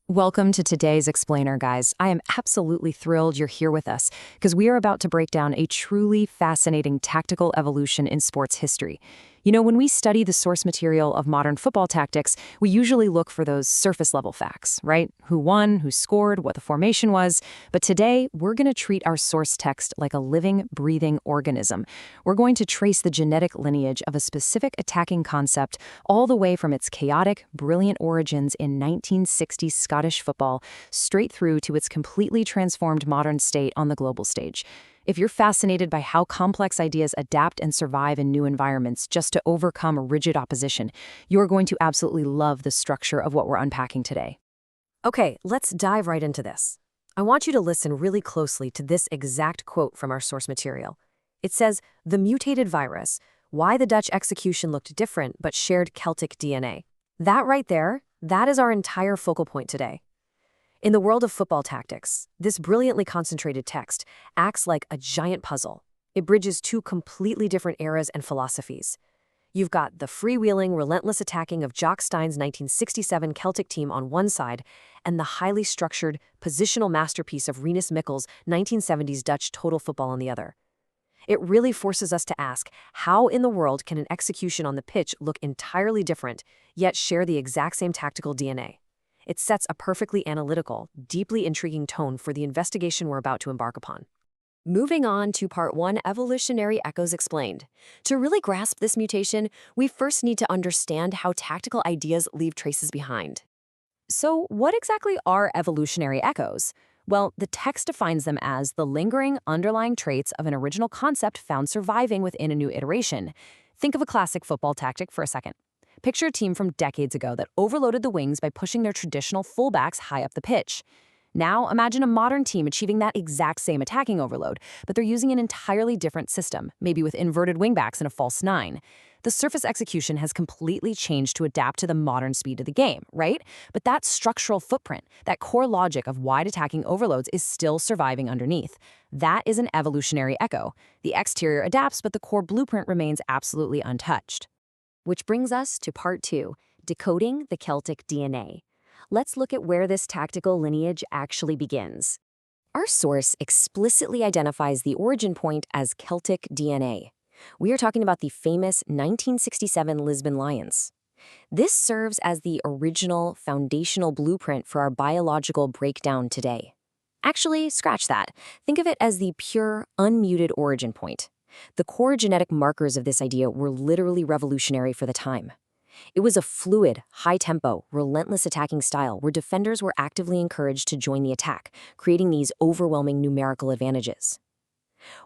Welcome to today's Explainer, guys. I am absolutely thrilled you're here with us because we are about to break down a truly fascinating tactical evolution in sports history. You know, when we study the source material of modern football tactics, we usually look for those surface-level facts, right? Who won, who scored, what the formation was. But today, we're going to treat our source text like a living, breathing organism. We're going to trace the genetic lineage of a specific attacking concept all the way from its chaotic, brilliant origins in 1960s Scottish football straight through to its completely transformed modern state on the global stage. If you're fascinated by how complex ideas adapt and survive in new environments just to overcome rigid opposition, you're going to absolutely love the structure of what we're unpacking today. Okay, let's dive right into this. I want you to listen really closely to this exact quote from our source material. It says, "The mutated virus, why the Dutch execution looked different but shared Celtic DNA." That right there, that is our entire focal point today. In the world of football tactics, this brilliantly concentrated text acts like a giant puzzle. It bridges two completely different eras and philosophies. You've got the freewheeling, relentless attacking of Jock Stein's 1967 Celtic team on one side, and the highly structured, positional masterpiece of Rinus Mikkel's 1970s Dutch total football on the other. It really forces us to ask, how in the world can an execution on the pitch look entirely different, yet share the exact same tactical DNA? It sets a perfectly analytical, deeply intriguing tone for the investigation we're about to embark upon. Moving on to Part 1, Evolutionary Echoes Explained. To really grasp this mutation, we first need to understand how tactical ideas leave traces behind. So, what exactly are evolutionary echoes? Well, the text defines them as the lingering, underlying traits of an original concept found surviving within a new iteration. Think of a classic football tactic for a second. Picture a team from decades ago that overloaded the wings by pushing their traditional fullbacks high up the pitch. Now, imagine a modern team achieving that exact same attacking overload, but they're using an entirely different system, maybe with inverted wingbacks and a false nine. The surface execution has completely changed to adapt to the modern speed of the game, right? But that structural footprint, that core logic of wide attacking overloads is still surviving underneath. That is an evolutionary echo. The exterior adapts, but the core blueprint remains absolutely untouched. Which brings us to Part 2, Decoding the Celtic DNA. Let's look at where this tactical lineage actually begins. Our source explicitly identifies the origin point as Celtic DNA. We are talking about the famous 1967 Lisbon Lions. This serves as the original foundational blueprint for our biological breakdown today. Actually, scratch that. Think of it as the pure, unmuted origin point. The core genetic markers of this idea were literally revolutionary for the time. It was a fluid, high-tempo, relentless attacking style where defenders were actively encouraged to join the attack, creating these overwhelming numerical advantages.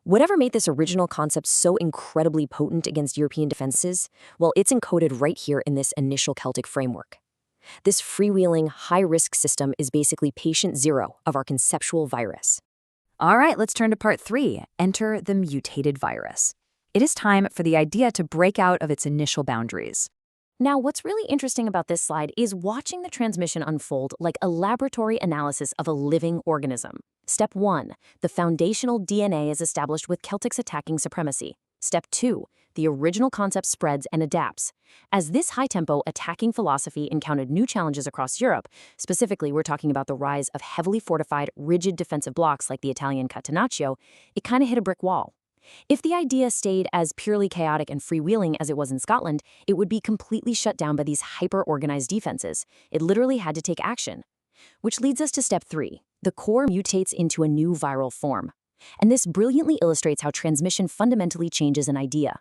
Whatever made this original concept so incredibly potent against European defenses, well, it's encoded right here in this initial Celtic framework. This freewheeling, high-risk system is basically patient zero of our conceptual virus. All right, let's turn to Part 3, Enter the Mutated Virus. It is time for the idea to break out of its initial boundaries. Now, what's really interesting about this slide is watching the transmission unfold like a laboratory analysis of a living organism. Step 1, the foundational DNA is established with Celtic's attacking supremacy. Step 2, the original concept spreads and adapts. As this high-tempo attacking philosophy encountered new challenges across Europe, specifically we're talking about the rise of heavily fortified, rigid defensive blocks like the Italian catenaccio, it kind of hit a brick wall. If the idea stayed as purely chaotic and freewheeling as it was in Scotland, it would be completely shut down by these hyper-organized defenses. It literally had to take action. Which leads us to Step 3. The core mutates into a new viral form. And this brilliantly illustrates how transmission fundamentally changes an idea.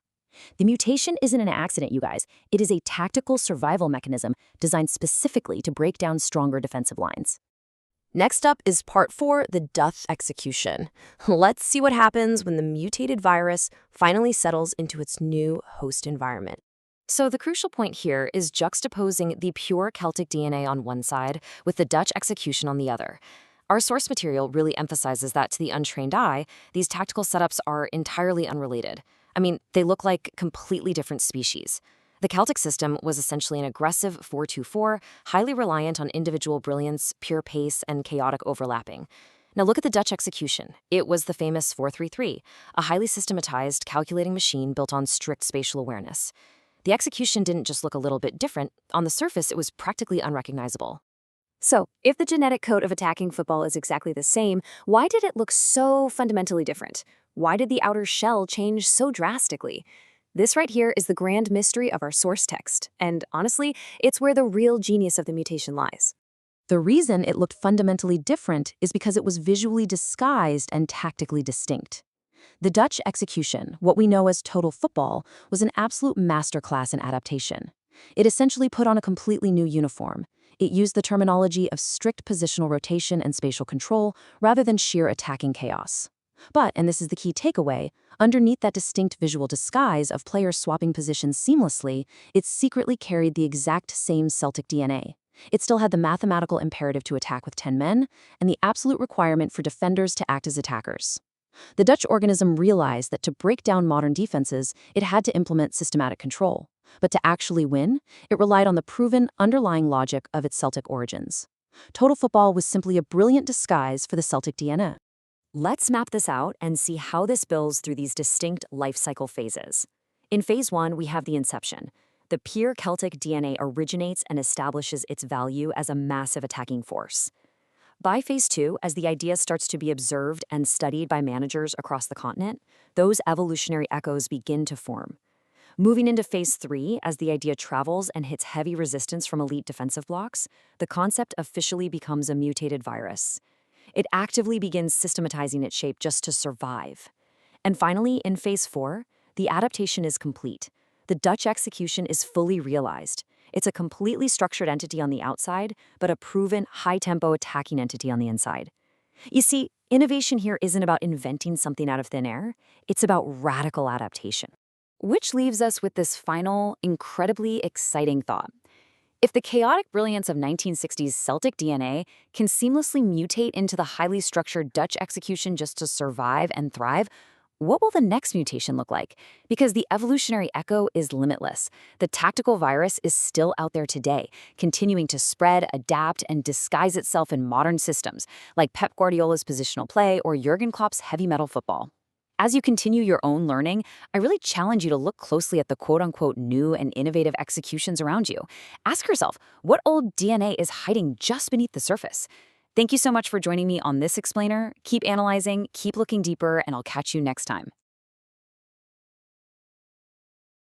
The mutation isn't an accident, you guys. It is a tactical survival mechanism designed specifically to break down stronger defensive lines. Next up is Part 4, the Dutch execution. Let's see what happens when the mutated virus finally settles into its new host environment. So the crucial point here is juxtaposing the pure Celtic DNA on one side with the Dutch execution on the other. Our source material really emphasizes that to the untrained eye, these tactical setups are entirely unrelated. I mean, they look like completely different species. The Celtic system was essentially an aggressive 4-2-4, highly reliant on individual brilliance, pure pace, and chaotic overlapping. Now look at the Dutch execution. It was the famous 4-3-3, a highly systematized, calculating machine built on strict spatial awareness. The execution didn't just look a little bit different. On the surface, it was practically unrecognizable. So, if the genetic code of attacking football is exactly the same, why did it look so fundamentally different? Why did the outer shell change so drastically? This right here is the grand mystery of our source text, and honestly, it's where the real genius of the mutation lies. The reason it looked fundamentally different is because it was visually disguised and tactically distinct. The Dutch execution, what we know as total football, was an absolute masterclass in adaptation. It essentially put on a completely new uniform. It used the terminology of strict positional rotation and spatial control rather than sheer attacking chaos. But, and this is the key takeaway, underneath that distinct visual disguise of players swapping positions seamlessly, it secretly carried the exact same Celtic DNA. It still had the mathematical imperative to attack with 10 men and the absolute requirement for defenders to act as attackers. The Dutch organism realized that to break down modern defenses, it had to implement systematic control. But to actually win, it relied on the proven underlying logic of its Celtic origins. Total football was simply a brilliant disguise for the Celtic DNA. Let's map this out and see how this builds through these distinct life cycle phases. In phase 1, we have the inception. The pure Celtic DNA originates and establishes its value as a massive attacking force. By phase 2, as the idea starts to be observed and studied by managers across the continent, those evolutionary echoes begin to form. Moving into phase 3, as the idea travels and hits heavy resistance from elite defensive blocks, the concept officially becomes a mutated virus. It actively begins systematizing its shape just to survive. And finally, in phase 4, the adaptation is complete. The Dutch execution is fully realized. It's a completely structured entity on the outside, but a proven high-tempo attacking entity on the inside. You see, innovation here isn't about inventing something out of thin air. It's about radical adaptation. Which leaves us with this final, incredibly exciting thought. If the chaotic brilliance of 1960s Celtic DNA can seamlessly mutate into the highly structured Dutch execution just to survive and thrive, what will the next mutation look like? Because the evolutionary echo is limitless. The tactical virus is still out there today, continuing to spread, adapt, and disguise itself in modern systems, like Pep Guardiola's positional play or Jurgen Klopp's heavy metal football. As you continue your own learning, I really challenge you to look closely at the quote-unquote new and innovative executions around you. Ask yourself, what old DNA is hiding just beneath the surface? Thank you so much for joining me on this explainer. Keep analyzing, keep looking deeper, and I'll catch you next time.